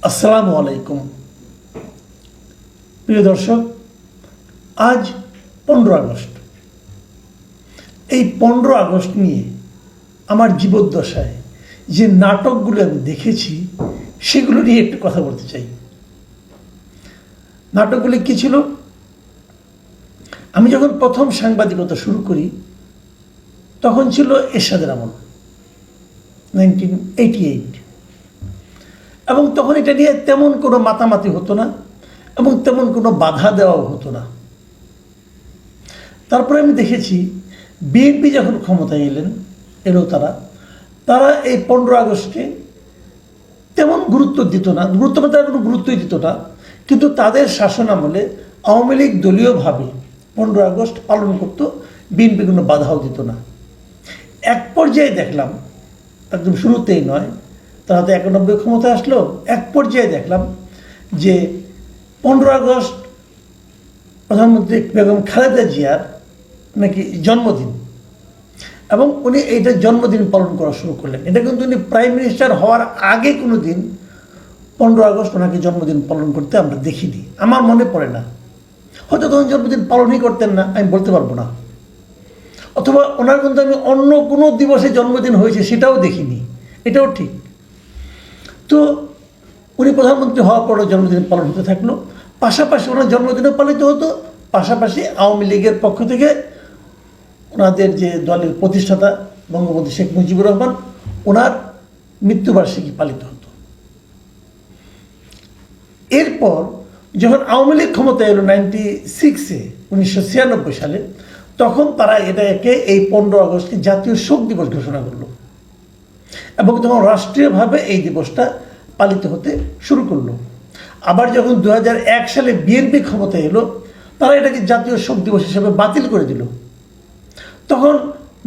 আসসালামু আলাইকুম প্রিয় দর্শক, আজ 15 আগস্ট। এই 15 আগস্ট নিয়ে আমার জীবদ্দশায় যে নাটকগুলো আমি দেখেছি সেগুলো নিয়ে একটু কথা বলতে চাই। নাটকগুলি কী ছিল? আমি যখন প্রথম সাংবাদিকতা শুরু করি তখন ছিল এরশাদের আমল, 1988, এবং তখন এটা নিয়ে তেমন কোনো মাতামাতি হতো না এবং তেমন কোনো বাধা দেওয়াও হতো না। তারপরে আমি দেখেছি বিএনপি যখন ক্ষমতায় এলো তারা এই 15 আগস্টকে তেমন গুরুত্ব দিত না, তারা কোনো গুরুত্বই দিত না। কিন্তু তাদের শাসন আমলে আওয়ামী লীগ দলীয়ভাবে 15 আগস্ট পালন করত, বিএনপি কোনো বাধাও দিত না। এক পর্যায়ে দেখলাম, একদম শুরুতেই নয়, তারা তো 91 ক্ষমতায় আসলো, এক পর্যায়ে দেখলাম যে 15 আগস্ট প্রধানমন্ত্রী বেগম খালেদা জিয়ার নাকি জন্মদিন, এবং উনি এইটা জন্মদিন পালন করা শুরু করলেন। এটা কিন্তু উনি প্রাইম মিনিস্টার হওয়ার আগে কোনো দিন 15 আগস্ট ওনাকে জন্মদিন পালন করতে আমরা দেখিনি, আমার মনে পড়ে না। হয়তো তখন জন্মদিন পালনই করতেন না, আমি বলতে পারবো না। অথবা ওনার কিন্তু আমি অন্য কোনো দিবসে জন্মদিন হয়েছে সেটাও দেখিনি, এটাও ঠিক। তো উনি প্রধানমন্ত্রী হওয়ার পরও জন্মদিন পালন হতে থাকলো, পাশাপাশি ওনার জন্মদিনও পালিত হতো, পাশাপাশি আওয়ামী লীগের পক্ষ থেকে ওনাদের যে দলের প্রতিষ্ঠাতা বঙ্গবন্ধু শেখ মুজিবুর রহমান, ওনার মৃত্যুবার্ষিকী পালিত হতো। এরপর যখন আওয়ামী লীগ ক্ষমতায় এলো 1996 সালে, তখন তারা এটাকে এই 15 আগস্টকে জাতীয় শোক দিবস ঘোষণা করলো এবং তখন রাষ্ট্রীয়ভাবে এই দিবসটা পালিত হতে শুরু করলো। আবার যখন 2001 সালে বিএনপি ক্ষমতায় এলো, তারা এটাকে জাতীয় শোক দিবস হিসেবে বাতিল করে দিল। তখন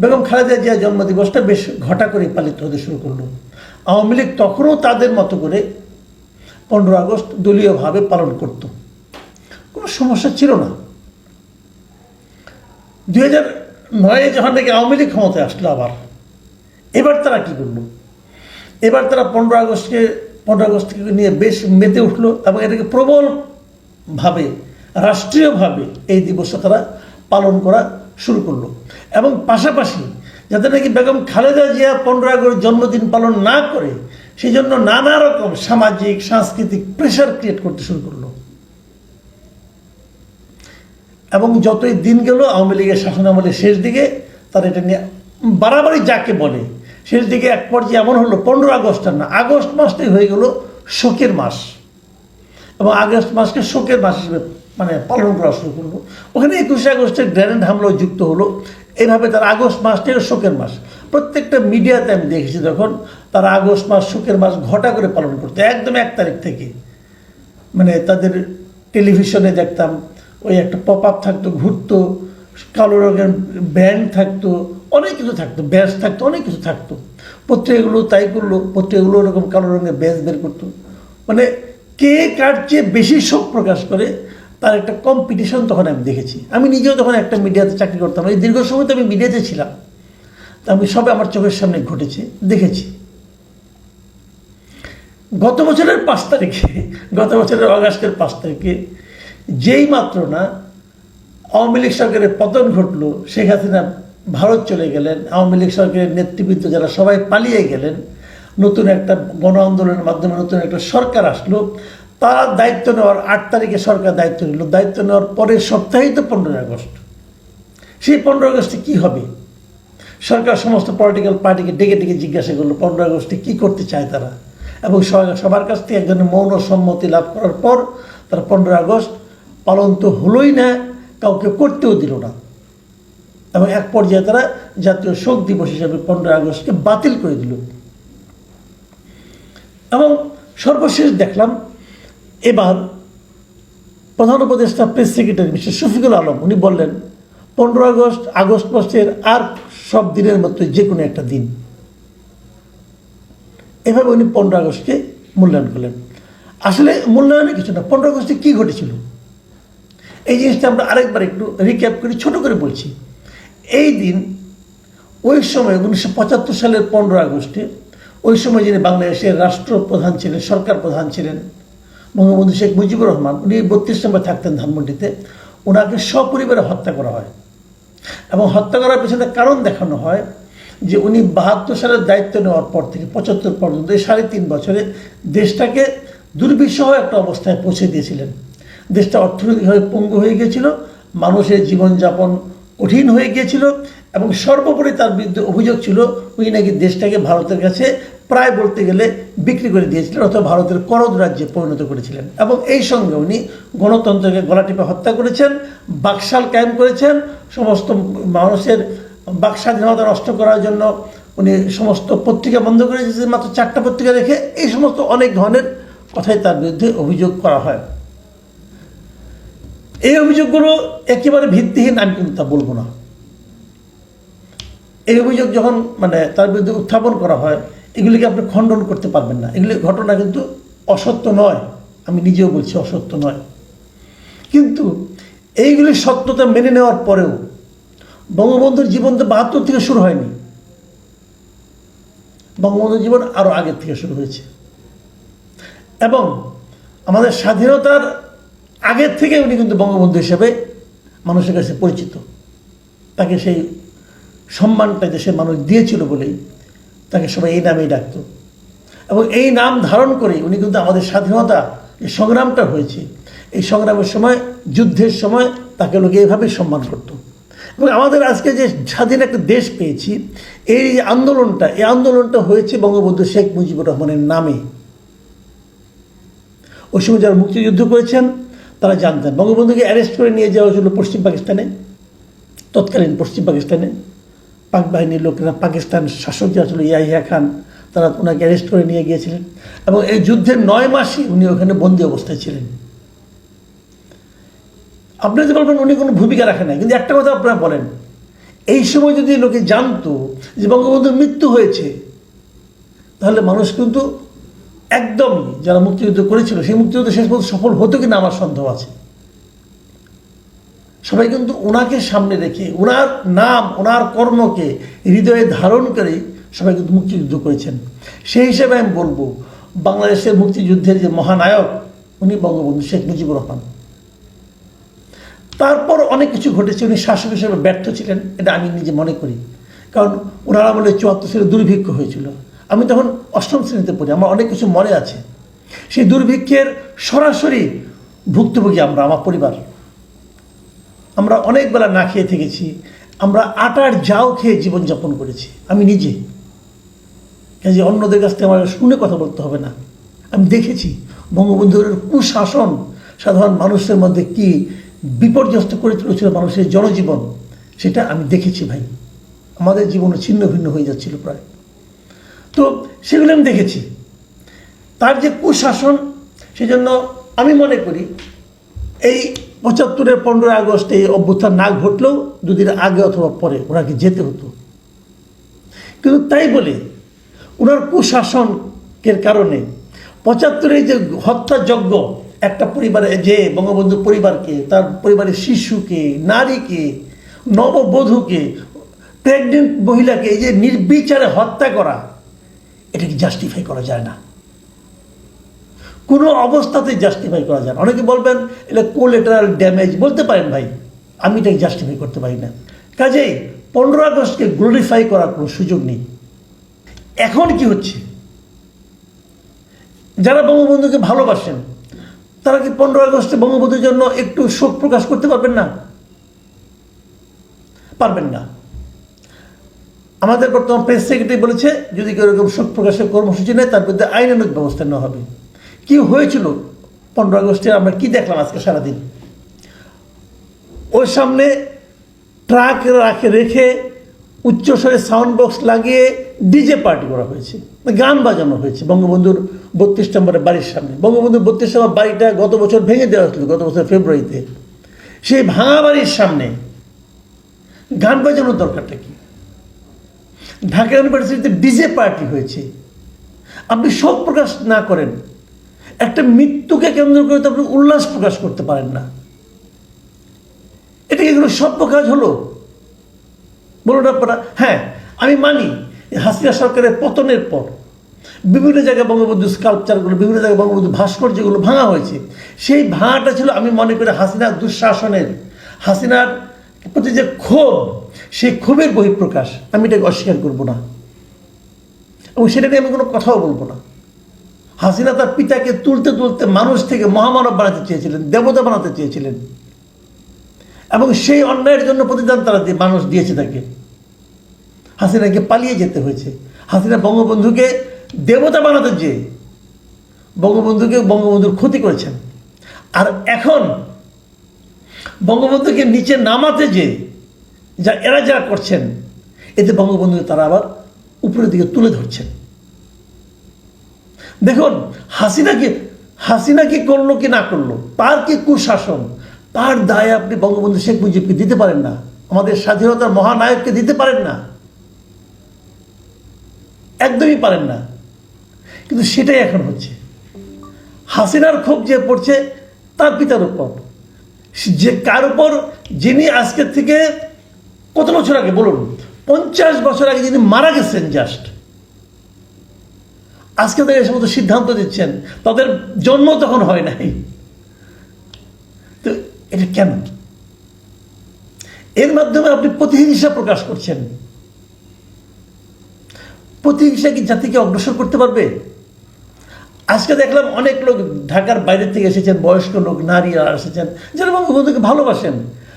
বেগম খালেদা জিয়ার জন্মদিবসটা বেশ ঘটা করে পালিত হতে শুরু করলো। আওয়ামী লীগ তখনও তাদের মতো করে 15 আগস্ট দলীয়ভাবে পালন করত, কোনো সমস্যা ছিল না। 2009 যখন থেকে আওয়ামী লীগ ক্ষমতায় আসলো, আবার এবার তারা কী করলো? এবার তারা 15 আগস্টকে নিয়ে বেশ মেতে উঠলো এবং এটাকে প্রবলভাবে রাষ্ট্রীয়ভাবে এই দিবসটা তারা পালন করা শুরু করলো। এবং পাশাপাশি যাতে নাকি বেগম খালেদা জিয়া 15 আগস্ট জন্মদিন পালন না করে, সেই জন্য নানা রকম সামাজিক সাংস্কৃতিক প্রেশার ক্রিয়েট করতে শুরু করলো। এবং যতই দিন গেল আওয়ামী লীগের শাসনামলের শেষ দিকে তারা এটা নিয়ে বাড়াবাড়ি যাকে বলে, শেষ দিকে এক পর্যায়ে এমন হলো 15 আগস্ট আর না, আগস্ট মাসটাই হয়ে গেল শোকের মাস, এবং আগস্ট মাসকে শোকের মাস হিসেবে পালন করা শুরু করলো। ওখানে 21 আগস্টের গ্রেনেড হামলাও যুক্ত হলো। এইভাবে তারা আগস্ট মাসটাই শোকের মাস। প্রত্যেকটা মিডিয়াতে আমি দেখেছি তখন তারা আগস্ট মাস শোকের মাস ঘটা করে পালন করতো, একদম 1 তারিখ থেকে। তাদের টেলিভিশনে দেখতাম ওই একটা পপ আপ থাকতো, ঘুরতো, কালো রঙের ব্যান্ড থাকতো, অনেক কিছু থাকতো, ব্যাস থাকতো, অনেক কিছু থাকতো। পত্রিকাগুলো তাই করলো, পত্রিকাগুলো ওরকম কালো রঙের ব্যাস বের করতো। কে কার চেয়ে বেশি শোক প্রকাশ করে তার একটা কম্পিটিশন তখন আমি দেখেছি। আমি নিজেও তখন একটা মিডিয়াতে চাকরি করতাম, এই দীর্ঘ সময় তো আমি মিডিয়াতে ছিলাম, তা আমি সবে আমার চোখের সামনে ঘটেছে, দেখেছি। গত বছরের আগস্টের 5 তারিখে যেই মাত্র না আওয়ামী লীগ সরকারের পতন ঘটলো, শেখ হাসিনা ভারত চলে গেলেন, আওয়ামী লীগ সরকারের নেতৃবৃন্দ যারা সবাই পালিয়ে গেলেন, নতুন একটা গণ আন্দোলনের মাধ্যমে নতুন একটা সরকার আসলো। তারা দায়িত্ব নেওয়ার 8 তারিখে সরকার দায়িত্ব নিল, দায়িত্ব নেওয়ার পরের সপ্তাহেই তো 15 আগস্ট। সেই 15 আগস্টে কী হবে? সরকার সমস্ত পলিটিক্যাল পার্টিকে ডেকে ডেকে জিজ্ঞাসা করলো 15 আগস্টে কী করতে চায় তারা, এবং সবার কাছ থেকে একজনের মৌন সম্মতি লাভ করার পর তারা 15 আগস্ট পালন তো হলোই না, কাউকে করতেও দিল না, এবং এক পর্যায়ে তারা জাতীয় শোক দিবস হিসাবে 15 আগস্টকে বাতিল করে দিল। এবং সর্বশেষ দেখলাম এবার প্রধান উপদেষ্টা press secretary mister Shafiqul Alam, উনি বললেন 15 আগস্ট মাসের আর সব দিনের মতো যে কোনো একটা দিন। এভাবে উনি 15 আগস্টকে মূল্যায়ন করলেন। আসলে মূল্যায়নে কিছু না, 15 আগস্টে কী ঘটেছিল এই জিনিসটা আমরা আরেকবার একটু রিক্যাপ করি, ছোট করে বলছি। এই দিন ওই সময় 1975 সালের 15 আগস্টে ওই সময় যিনি বাংলাদেশের রাষ্ট্রপ্রধান ছিলেন, সরকার প্রধান ছিলেন বঙ্গবন্ধু শেখ মুজিবুর রহমান, উনি 32 নম্বর থাকতেন ধানমন্ডিতে। ওনাকে সপরিবারে হত্যা করা হয় এবং হত্যা করার পেছনে কারণ দেখানো হয় যে উনি 72 সালের দায়িত্ব নেওয়ার পর থেকে 75 পর্যন্ত এই 3.5 বছরে দেশটাকে দুর্বিষহ একটা অবস্থায় পৌঁছে দিয়েছিলেন। দেশটা অর্থনৈতিকভাবে পঙ্গু হয়ে গিয়েছিল, মানুষের জীবনযাপন কঠিন হয়ে গিয়েছিল এবং সর্বোপরি তার বিরুদ্ধে অভিযোগ ছিল উনি নাকি দেশটাকে ভারতের কাছে প্রায় বলতে গেলে বিক্রি করে দিয়েছিলেন অথবা ভারতের করদ রাজ্যে পরিণত করেছিলেন। এবং এই সঙ্গে উনি গণতন্ত্রকে গলা টিপে হত্যা করেছেন, বাকশাল কায়েম করেছেন, সমস্ত মানুষের বাক স্বাধীনতা নষ্ট করার জন্য উনি সমস্ত পত্রিকা বন্ধ করে দিয়েছেন, মাত্র 4টা পত্রিকা রেখে। এই সমস্ত অনেক ধরনের কথাই তার বিরুদ্ধে অভিযোগ করা হয়। এই অভিযোগগুলো একেবারে ভিত্তিহীন আমি কিন্তু তা বলবো না। এই অভিযোগ যখন তার বিরুদ্ধে উত্থাপন করা হয়, এগুলিকে আপনি খণ্ডন করতে পারবেন না। এগুলি ঘটনা কিন্তু অসত্য নয়, আমি নিজেও বলছি অসত্য নয়। কিন্তু এইগুলি সত্যতা মেনে নেওয়ার পরেও বঙ্গবন্ধুর জীবন তো 72 থেকে শুরু হয়নি, বঙ্গবন্ধুর জীবন আরও আগের থেকে শুরু হয়েছে এবং আমাদের স্বাধীনতার আগের থেকে উনি কিন্তু বঙ্গবন্ধু হিসেবে মানুষের কাছে পরিচিত। তাকে সেই সম্মানটা দেশের মানুষ দিয়েছিল বলেই তাকে সবাই এই নামেই ডাকত এবং এই নাম ধারণ করেই উনি কিন্তু আমাদের স্বাধীনতা যে সংগ্রামটা হয়েছে, এই সংগ্রামের সময়, যুদ্ধের সময় তাকে লোকে এইভাবেই সম্মান করত। এবং আমাদের আজকে যে স্বাধীন একটা দেশ পেয়েছি, এই আন্দোলনটা হয়েছে বঙ্গবন্ধু শেখ মুজিবুর রহমানের নামে। ওই সময় যারা মুক্তিযুদ্ধ করেছেন তারা জানতেন। বঙ্গবন্ধুকে অ্যারেস্ট করে নিয়ে যাওয়া হয়েছিল পশ্চিম পাকিস্তানে, তৎকালীন পশ্চিম পাকিস্তানে। পাক বাহিনীর লোকেরা, পাকিস্তান শাসক যারা ছিল ইয়াহিয়া খান, তারা ওনাকে অ্যারেস্ট করে নিয়ে গিয়েছিলেন এবং এই যুদ্ধের 9 মাসই উনি ওখানে বন্দী অবস্থায় ছিলেন। আপনি যদি বলবেন উনি কোনো ভূমিকা রাখেন না, কিন্তু একটা কথা আপনারা বলেন, এই সময় যদি লোকে জানতো যে বঙ্গবন্ধুর মৃত্যু হয়েছে, তাহলে মানুষ কিন্তু একদমই যারা মুক্তিযুদ্ধ করেছিল সেই মুক্তিযুদ্ধ শেষ পর্যন্ত সফল হতো কিনা আমার সন্দেহ আছে। সবাই কিন্তু ওনাকে সামনে রেখে, ওনার নাম, ওনার কর্মকে হৃদয়ে ধারণ করে সবাই কিন্তু মুক্তিযুদ্ধ করেছেন। সেই হিসেবে আমি বলবো বাংলাদেশের মুক্তিযুদ্ধের যে মহানায়ক উনি বঙ্গবন্ধু শেখ মুজিবুর রহমান। তারপর অনেক কিছু ঘটেছে, উনি শাসক হিসেবে ব্যর্থ ছিলেন, এটা আমি নিজে মনে করি। কারণ ওনার আমলে 74 সালে দুর্ভিক্ষ হয়েছিল। আমি তখন 8ম শ্রেণীতে পড়ি, আমার অনেক কিছু মনে আছে। সেই দুর্ভিক্ষের সরাসরি ভুক্তভোগী আমরা, আমার পরিবার। আমরা অনেক বেলা না খেয়ে থেকেছি, আমরা আটার জাউ খেয়ে জীবনযাপন করেছি আমি নিজে। কাজে অন্যদের কাছ থেকে আমার শুনে কথা বলতে হবে না, আমি দেখেছি বঙ্গবন্ধুর কুশাসন সাধারণ মানুষের মধ্যে কি বিপর্যস্ত করে তুলেছিল মানুষের জনজীবন, সেটা আমি দেখেছি ভাই। আমাদের জীবনও ছিন্ন ভিন্ন হয়ে যাচ্ছিল প্রায়। তো সেগুলো আমি দেখেছি, তার যে কুশাসন। সেজন্য আমি মনে করি এই 75-এর 15 আগস্ট এই অভ্যুত্থান না ঘটলেও 2 দিন আগে অথবা পরে ওনাকে যেতে হতো। কিন্তু তাই বলে ওনার কুশাসনের কারণে 75-এ যে হত্যাযজ্ঞ, একটা পরিবারে যে বঙ্গবন্ধু পরিবারকে, তার পরিবারের শিশুকে, নারীকে, নববধূকে, প্রেগনেন্ট মহিলাকে এই যে নির্বিচারে হত্যা করা, এটাকে জাস্টিফাই করা যায় না, কোনো অবস্থাতেই জাস্টিফাই করা যায় না। অনেকে বলবেন এটা কোলেটারাল ড্যামেজ, বলতে পারেন ভাই, আমি এটাকে জাস্টিফাই করতে পারি না। কাজেই 15 আগস্টকে গ্লোরিফাই করার কোনো সুযোগ নেই। এখন কি হচ্ছে, যারা বঙ্গবন্ধুকে ভালোবাসেন তারা কি 15 আগস্টে বঙ্গবন্ধুর জন্য একটু শোক প্রকাশ করতে পারবেন না? পারবেন না। আমাদের বর্তমান প্রেস সেক্রেটারি বলেছে যদি কেউ এরকম শোক প্রকাশের কর্মসূচি নেয় তার বিরুদ্ধে আইনানুগ ব্যবস্থা নেওয়া হবে। কি হয়েছিল 15 আগস্টে আমরা কি দেখলাম আজকে সারাদিন? ওর সামনে ট্রাক রেখে উচ্চস্বরে সাউন্ড বক্স লাগিয়ে ডিজে পার্টি করা হয়েছে, গান বাজানো হয়েছে বঙ্গবন্ধুর 32 নম্বরের বাড়ির সামনে। বঙ্গবন্ধুর 32 নম্বর বাড়িটা গত বছর ভেঙে দেওয়া হয়েছিল, গত বছর ফেব্রুয়ারিতে। সেই ভাঙা বাড়ির সামনে গান বাজানোর দরকারটা কি? ঢাকা ইউনিভার্সিটিতে ডিজে পার্টি হয়েছে। আপনি শোক প্রকাশ না করেন, একটা মৃত্যুকে কেন্দ্র করে তো আপনি উল্লাস প্রকাশ করতে পারেন না। এটা কি এগুলো সভ্য কাজ হলো? বলুন আপনারা। হ্যাঁ, আমি মানি হাসিনা সরকারের পতনের পর বিভিন্ন জায়গায় বঙ্গবন্ধু স্কাল্পচারগুলো, বিভিন্ন জায়গায় বঙ্গবন্ধু ভাস্কর্যগুলো ভাঙা হয়েছে। সেই ভাঙাটা ছিল আমি মনে করি হাসিনার দুঃশাসনের, হাসিনার প্রতি যে ক্ষোভ, সেই ক্ষোভের বহিঃপ্রকাশ। আমি এটাকে অস্বীকার করব না এবং সেটা নিয়ে আমি কোনো কথাও বলবো না। হাসিনা তার পিতাকে তুলতে তুলতে মানুষ থেকে মহামানব বানাতে চেয়েছিলেন, দেবতা বানাতে চেয়েছিলেন, এবং সেই অন্যায়ের জন্য প্রতিদান তারা মানুষ দিয়েছে তাকে। হাসিনাকে পালিয়ে যেতে হয়েছে। হাসিনা বঙ্গবন্ধুকে দেবতা বানাতে চেয়ে বঙ্গবন্ধুর ক্ষতি করেছেন। আর এখন বঙ্গবন্ধুকে নিচে নামাতে যে এরা যারা করছেন, এতে বঙ্গবন্ধুকে তারা আবার উপরের দিকে তুলে ধরছেন। দেখুন হাসিনা কি করলো কি না করলো, তার কি কুশাসন, তার দায় আপনি বঙ্গবন্ধু শেখ মুজিবকে দিতে পারেন না, আমাদের স্বাধীনতার মহানায়ককে দিতে পারেন না, একদমই পারেন না। কিন্তু সেটাই এখন হচ্ছে। হাসিনার ক্ষোভ যে পড়ছে তার পিতার উপর, যে কার উপর, যিনি আজকের থেকে কত বছর আগে বলুন, 50 বছর আগে যিনি মারা গেছেন জাস্ট, আজকে তাদের এই সমস্ত সিদ্ধান্ত দিচ্ছেন, তাদের জন্ম তখন হয় নাই। তো এটা কেন? এর মাধ্যমে আপনি প্রতিহিংসা প্রকাশ করছেন। প্রতিহিংসা কি জাতিকে অগ্রসর করতে পারবে? আজকে দেখলাম অনেক লোক ঢাকার বাইরে থেকে এসেছেন, বয়স্ক লোক, নারীরা এসেছেন, যারা বঙ্গবন্ধুকে ভালোবাসেন,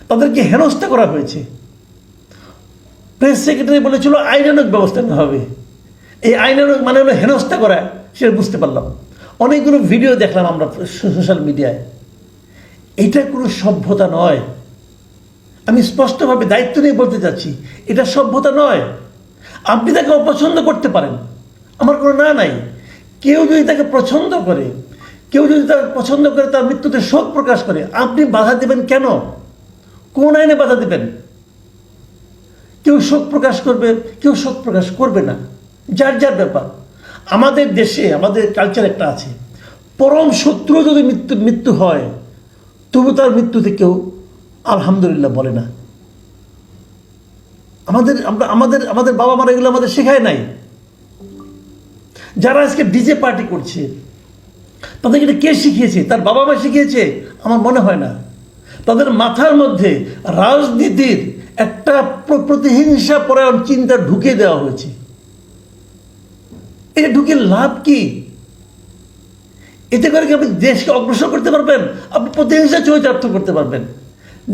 তাদেরকে হেনস্থা করা হয়েছে। প্রেস সেক্রেটারি বলেছিল আইনানুগ ব্যবস্থা নেওয়া হবে। এই আইনানুগ মানে হলো হেনস্থা করা, সেটা বুঝতে পারলাম। অনেকগুলো ভিডিও দেখলাম আমরা সোশ্যাল মিডিয়ায়। এটা কোনো সভ্যতা নয়। আমি স্পষ্টভাবে দায়িত্ব নিয়ে বলতে চাচ্ছি, এটা সভ্যতা নয়। আপনি তাকে অপছন্দ করতে পারেন, আমার কোনো না নাই। কেউ যদি তাকে পছন্দ করে, কেউ যদি তাকে পছন্দ করে, তার মৃত্যুতে শোক প্রকাশ করে, আপনি বাধা দেবেন কেন? কোন আইনে বাধা দেবেন? কেউ শোক প্রকাশ করবে, কেউ শোক প্রকাশ করবে না, যার যার ব্যাপার। আমাদের দেশে আমাদের কালচার একটা আছে, পরম শত্রু যদি মৃত্যু হয়, তবু তার মৃত্যুতে কেউ আলহামদুলিল্লাহ বলে না। আমাদের বাবা মারা এগুলো আমাদের শেখায় নাই। যারা আজকে ডিজে পার্টি করছে, তাদেরকে এটা কে শিখিয়েছে? তার বাবা মা শিখিয়েছে? আমার মনে হয় না। তাদের মাথার মধ্যে রাজনীতির একটা প্রতিহিংসা পরায়ণ চিন্তা ঢুকে দেওয়া হয়েছে। এটা ঢুকে লাভ কি? এতে করে কি আপনি দেশকে অগ্রসর করতে পারবেন? আপনি প্রতিহিংসা চরিতার্থ করতে পারবেন।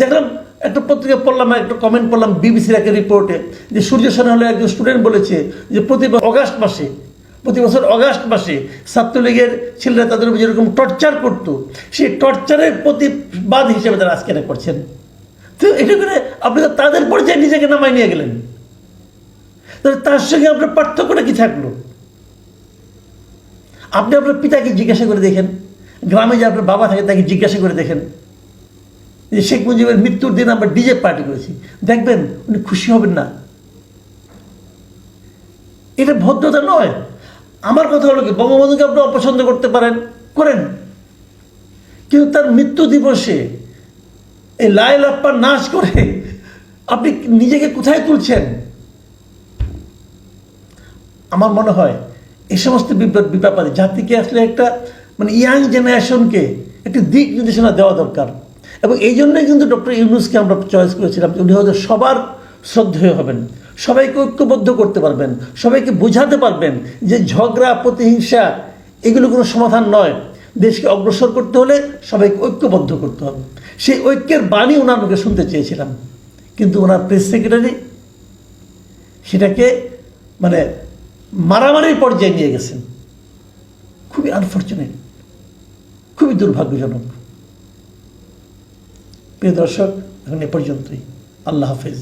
দেখলাম একটা পত্রিকা পড়লাম, একটা কমেন্ট পড়লাম বিবিসির একটা রিপোর্টে, যে সূর্য সেনা হলে একজন স্টুডেন্ট বলেছে যে প্রতি বছর অগাস্ট মাসে ছাত্রলীগের ছেলেরা তাদের উপর যেরকম টর্চার করতো, সেই টর্চারের প্রতিবাদ হিসেবে তারা আজকে এটা করছেন। তো এটা করে আপনি তো তাদের পর্যায়ে নিজেকে নামাই নিয়ে গেলেন। তাহলে তার সঙ্গে আপনার পার্থক্যটা কি থাকলো? আপনি আপনার পিতাকে জিজ্ঞাসা করে দেখেন, গ্রামে যে আপনার বাবা থাকে তাকে জিজ্ঞাসা করে দেখেন যে শেখ মুজিবের মৃত্যুর দিন আমরা ডিজে পার্টি করেছি, দেখবেন উনি খুশি হবেন না। এটা ভদ্রতা নয়। আমার কথা হলো কি, বঙ্গবন্ধুকে আপনি অপছন্দ করতে পারেন, করেন, কিন্তু তার মৃত্যু দিবসে এই লাইলাপ্পার নাচ করে আপনি নিজেকে কোথায় তুলছেন? আমার মনে হয় এই সমস্ত ব্যাপারে জাতিকে আসলে একটা ইয়াং জেনারেশনকে একটি দিক নির্দেশনা দেওয়া দরকার। এবং এই জন্যই কিন্তু ডক্টর ইউনূসকে আমরা চয়েস করেছিলাম। উনি হয়তো সবার শ্রদ্ধেয় হবেন, সবাইকে ঐক্যবদ্ধ করতে পারবেন, সবাইকে বোঝাতে পারবেন যে ঝগড়া প্রতিহিংসা এগুলো কোনো সমাধান নয়। দেশকে অগ্রসর করতে হলে সবাইকে ঐক্যবদ্ধ করতে হবে। সেই ঐক্যের বাণী ওনার মুখে শুনতে চেয়েছিলাম, কিন্তু ওনার প্রেস সেক্রেটারি সেটাকে মারামারির পর্যায়ে নিয়ে গেছেন। খুবই আনফর্চুনেট, খুবই দুর্ভাগ্যজনক। প্রিয় দর্শক, এখন এ পর্যন্তই। আল্লাহ হাফেজ।